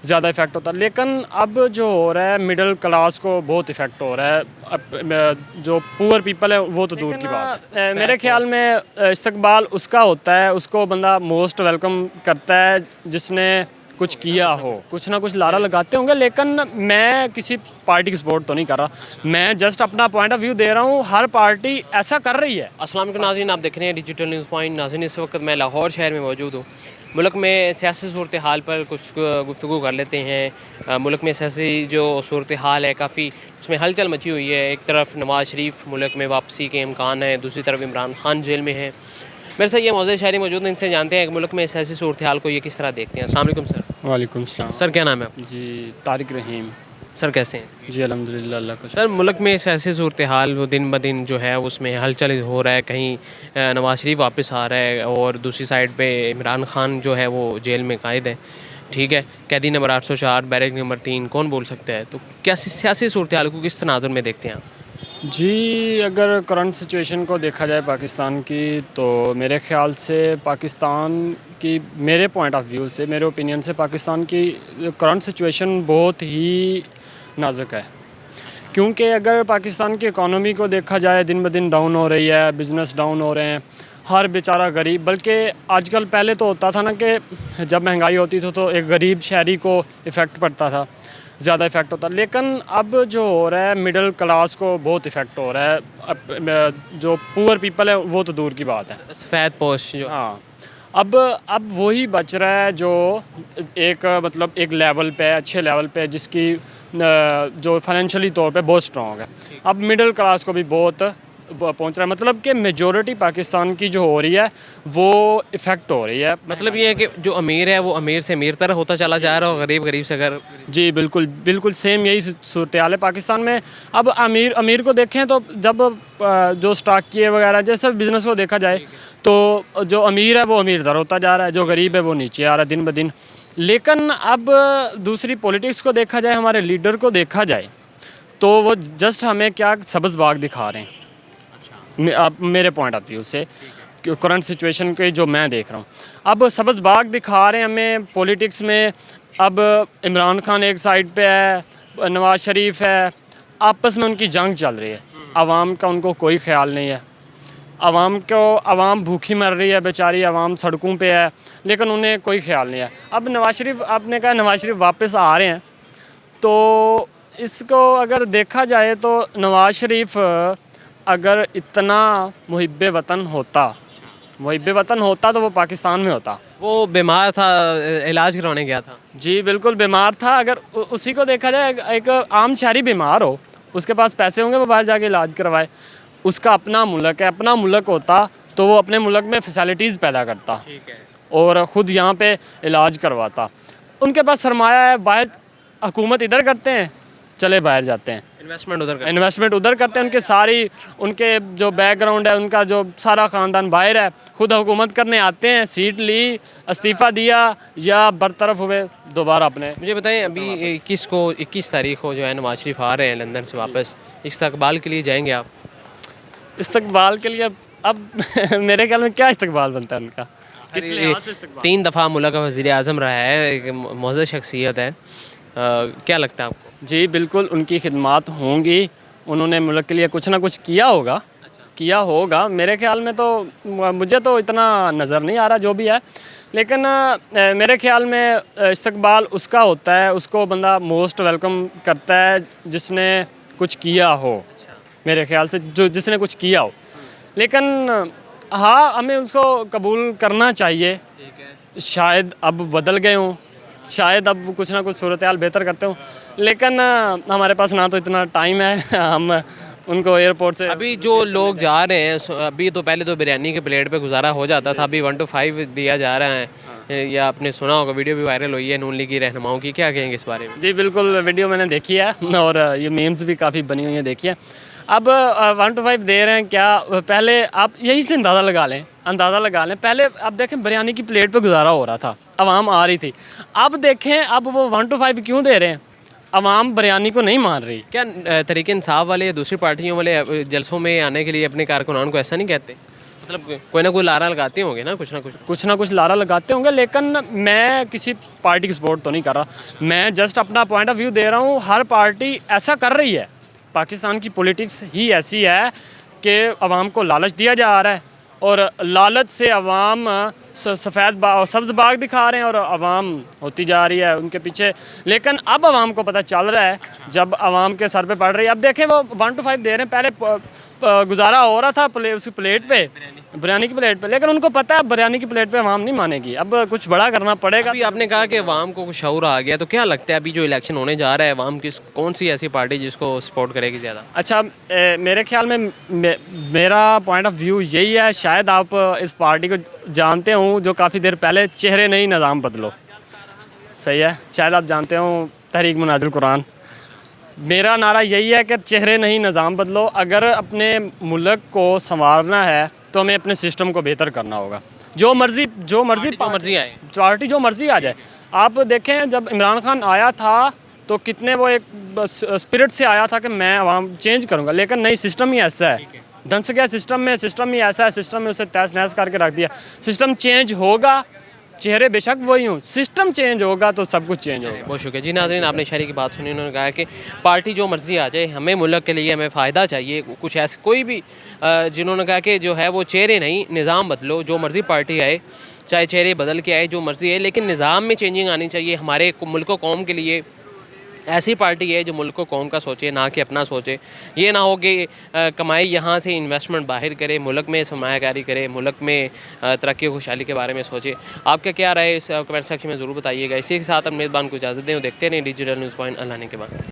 ज़्यादा इफ़ेक्ट होता है। लेकिन अब जो हो रहा है मिडिल क्लास को बहुत इफ़ेक्ट हो रहा है। जो पुअर पीपल है वो तो दूर की बात है। मेरे ख्याल में इस्तकबाल उसका होता है, उसको बंदा मोस्ट वेलकम करता है जिसने कुछ किया हो, कुछ ना कुछ लारा लगाते होंगे। लेकिन मैं किसी पार्टी की सपोर्ट तो नहीं कर रहा, मैं जस्ट अपना पॉइंट ऑफ व्यू दे रहा हूँ। हर पार्टी ऐसा कर रही है। अस्सलाम वालेकुम नाज़रीन, आप देख रहे हैं डिजिटल न्यूज़ पॉइंट। नाज़रीन, इस वक्त मैं लाहौर शहर में मौजूद हूँ। मुल्क में सियासी सूरत हाल पर कुछ गुफ्तगू कर लेते हैं। मुल्क में सियासी जो सूरत हाल है काफ़ी उसमें हलचल मची हुई है। एक तरफ नवाज़ शरीफ मुल्क में वापसी के इम्कान है, दूसरी तरफ इमरान खान जेल में है। मेरे साथ ये मौजूद शहरी मौजूद हैं, इनसे जानते हैं कि मुल्क में सियासी सूरत हाल को ये किस तरह देखते हैं। अस्सलाम वालेकुम सर। वालेकुम सलाम। सर क्या नाम है आपका? जी, तारिक रहीम। सर कैसे हैं? जी अल्हम्दुलिल्लाह, अल्लाह का सर मुल्क में सियासी सूरत हाल वो दिन ब दिन जो है उसमें हलचल हो रहा है। कहीं नवाज़ शरीफ वापस आ रहा है और दूसरी साइड पे इमरान खान जो है वो जेल में कायद है। ठीक है, कैदी नंबर 804, बैरक नंबर 3, कौन बोल सकता है? तो क्या सियासी सूरत हाल को किस तनाज़ुर में देखते हैं आप? जी, अगर करंट सिचुएशन को देखा जाए पाकिस्तान की, तो मेरे ख़्याल से पाकिस्तान की, मेरे पॉइंट ऑफ व्यू से, मेरे ओपिनियन से पाकिस्तान की करंट सिचुएशन बहुत ही नाजुक है। क्योंकि अगर पाकिस्तान की इकॉनमी को देखा जाए, दिन ब दिन डाउन हो रही है, बिज़नेस डाउन हो रहे हैं, हर बेचारा गरीब, बल्कि आजकल पहले तो होता था ना कि जब महंगाई होती थी तो एक गरीब शहरी को इफ़ेक्ट पड़ता था, ज़्यादा इफ़ेक्ट होता। लेकिन अब जो हो रहा है मिडिल क्लास को बहुत इफ़ेक्ट हो रहा है। जो पुअर पीपल है वो तो दूर की बात है। सफ़ेद पोश जो हाँ, अब वही बच रहा है जो एक मतलब एक लेवल पे, अच्छे लेवल पे, जिसकी जो फाइनेंशियली तौर पे बहुत स्ट्रॉन्ग है। अब मिडिल क्लास को भी बहुत पहुंच रहा है। मतलब कि मेजॉरिटी पाकिस्तान की जो हो रही है वो इफ़ेक्ट हो रही है। मतलब ये है कि जो अमीर है वो अमीर से अमीर तरह होता चला जा रहा है और गरीब गरीब से अगर जी बिल्कुल, बिल्कुल सेम यही सूरत हाल है पाकिस्तान में। अब अमीर अमीर को देखें तो जब जो स्टॉक किए वगैरह जैसे बिज़नेस को देखा जाए तो जो अमीर है वो अमीर दर होता जा रहा है, जो गरीब है वो नीचे आ रहा है दिन ब दिन। लेकिन अब दूसरी पॉलिटिक्स को देखा जाए, हमारे लीडर को देखा जाए, तो वो जस्ट हमें क्या सब्ज़ बाग दिखा रहे हैं। अब मेरे पॉइंट ऑफ व्यू से करंट सिचुएशन के जो मैं देख रहा हूँ, अब सब्ज़ बाग दिखा रहे हैं हमें पॉलिटिक्स में। अब इमरान खान एक साइड पे है, नवाज़ शरीफ है, आपस में उनकी जंग चल रही है। आवाम का उनको कोई ख्याल नहीं है। आवाम भूखी मर रही है बेचारी, आवाम सड़कों पे है, लेकिन उन्हें कोई ख्याल नहीं है। अब नवाज़ शरीफ, आपने कहा नवाज़ शरीफ वापस आ रहे हैं, तो इसको अगर देखा जाए तो नवाज़ शरीफ अगर इतना मुहिब्बे वतन होता तो वो पाकिस्तान में होता। वो बीमार था, इलाज करवाने गया था। जी बिल्कुल बीमार था। अगर उसी को देखा जाए, एक आम शहरी बीमार हो, उसके पास पैसे होंगे, वो बाहर जाके इलाज करवाए। उसका अपना मुल्क है, अपना मुल्क होता तो वो अपने मुल्क में फैसिलिटीज़ पैदा करता और ख़ुद यहाँ पे इलाज करवाता। उनके पास सरमाया है, बाहर हुकूमत इधर करते हैं, चले बाहर जाते हैं, इन्वेस्टमेंट उधर करते हैं। उनके जो बैकग्राउंड है, उनका जो सारा ख़ानदान बाहर है, खुद हुकूमत करने आते हैं, सीट ली, इस्तीफ़ा दिया या बरतरफ हुए दोबारा अपने। मुझे बताएं, अभी 21 तारीख को जो है नवाज शरीफ आ रहे हैं लंदन से वापस, इस्तकबाल के लिए जाएंगे आप? इस्तकबाल के लिए अब मेरे ख्याल में क्या इस्तकबाल बनता है उनका? किस लिहाज से इस्तकबाल? 3 दफ़ा मुल्क का वज़ीर आज़म रहा है, एक मौजूद शख्सियत है। क्या लगता है आपको? जी बिल्कुल, उनकी खिदमात होंगी, उन्होंने मुल्क के लिए कुछ ना कुछ किया होगा। मेरे ख्याल में तो मुझे तो इतना नज़र नहीं आ रहा जो भी है। लेकिन मेरे ख्याल में इस्तकबाल उसका होता है, उसको बंदा मोस्ट वेलकम करता है जिसने कुछ किया हो। मेरे ख्याल से जिसने कुछ किया हो। लेकिन हाँ, हमें उसको कबूल करना चाहिए। शायद अब बदल गए हों, शायद अब कुछ ना कुछ सूरत हाल बेहतर करते हों, लेकिन हमारे पास ना तो इतना टाइम है हम उनको एयरपोर्ट से। अभी जो लोग जा रहे हैं, अभी तो पहले तो बिरयानी के प्लेट पे गुजारा हो जाता था, अभी 1 to 5 दिया जा रहा है। या आपने सुना होगा, वीडियो भी वायरल हुई है नून लीग की रहनुमाओं की। क्या कहेंगे इस बारे में? जी बिल्कुल, वीडियो मैंने देखी है और ये मीम्स भी काफ़ी बनी हुई है, देखी है। अब 1 to 5 दे रहे हैं क्या? पहले आप यहीं से अंदाज़ा लगा लें। पहले आप देखें बिरयानी की प्लेट पे गुजारा हो रहा था, आवाम आ रही थी। अब देखें अब वो 1 to 5 क्यों दे रहे हैं? आवाम बिरयानी को नहीं मान रही। क्या तहरीक इंसाफ वाले या दूसरी पार्टियों वाले जलसों में आने के लिए अपने कारकुनान को ऐसा नहीं कहते? मतलब कोई ना कोई लारा लगाते होंगे ना कुछ। ना कुछ लारा लगाते होंगे, लेकिन मैं किसी पार्टी की सपोर्ट तो नहीं कर रहा। मैं जस्ट अपना पॉइंट ऑफ व्यू दे रहा हूँ। हर पार्टी ऐसा कर रही है, पाकिस्तान की पॉलिटिक्स ही ऐसी है कि अवाम को लालच दिया जा रहा है और लालच से अवाम सब्ज़ बाग दिखा रहे हैं और अवाम होती जा रही है उनके पीछे। लेकिन अब अवाम को पता चल रहा है, जब अवाम के सर पे पड़ रही है। अब देखें वो 1 to 5 दे रहे हैं, पहले गुजारा हो रहा था उसकी प्लेट पे, बिरयानी की प्लेट पे, लेकिन उनको पता है बिरयानी की प्लेट पे अवाम नहीं मानेगी, अब कुछ बड़ा करना पड़ेगा। अभी आपने कहा कि अवाम को कुछ शऊर आ गया, तो क्या लगता है अभी जो इलेक्शन होने जा रहा है अवाम कौन सी ऐसी पार्टी जिसको सपोर्ट करेगी ज़्यादा? अच्छा, मेरे ख्याल में मेरा पॉइंट ऑफ व्यू यही है, शायद आप इस पार्टी को जानते हो, जो काफ़ी देर पहले चेहरे नहीं निज़ाम बदलो, सही है, शायद आप जानते हो, तहरीक मुनाजिल कुरान। मेरा नारा यही है कि चेहरे नहीं निज़ाम बदलो। अगर अपने मुल्क को संवारना है तो हमें अपने सिस्टम को बेहतर करना होगा। जो मर्ज़ी आए, पार्टी जो मर्ज़ी आ जाए। आप देखें, जब इमरान खान आया था तो कितने वो एक स्पिरिट से आया था कि मैं आवाम चेंज करूँगा, लेकिन नहीं, सिस्टम ही ऐसा है, धंस गया सिस्टम ही ऐसा है, सिस्टम में उसे तहस नहस करके रख दिया। सिस्टम चेंज होगा, चेहरे बेशक वही हूँ, सिस्टम चेंज होगा तो सब कुछ चेंज होगा। बहुत शुक्रिया जी। नाज़रीन, आपने शहरी की बात सुनी, उन्होंने कहा कि पार्टी जो मर्ज़ी आ जाए, हमें मुल्क के लिए हमें फ़ायदा चाहिए। कुछ ऐसे कोई भी जिन्होंने कहा कि जो है वो चेहरे नहीं, निज़ाम बदलो, जो मर्ज़ी पार्टी आए, चाहे चेहरे बदल के आए, जो मर्ज़ी है, लेकिन निज़ाम में चेंजिंग आनी चाहिए हमारे मुल्क कौम के लिए। ऐसी पार्टी है जो मुल्क को कौम का सोचे, ना कि अपना सोचे। ये ना हो कि कमाई यहाँ से इन्वेस्टमेंट बाहर करे, मुल्क में सरमायाकारी करे, मुल्क में तरक्की खुशहाली के बारे में सोचे। आपका क्या राय है इस कमेंट सेक्शन में ज़रूर बताइएगा। इसी के साथ हम मेज़बान को इजाज़त दें, देखते नहीं डिजिटल न्यूज़ पॉइंट अल्लाह ने के बाद।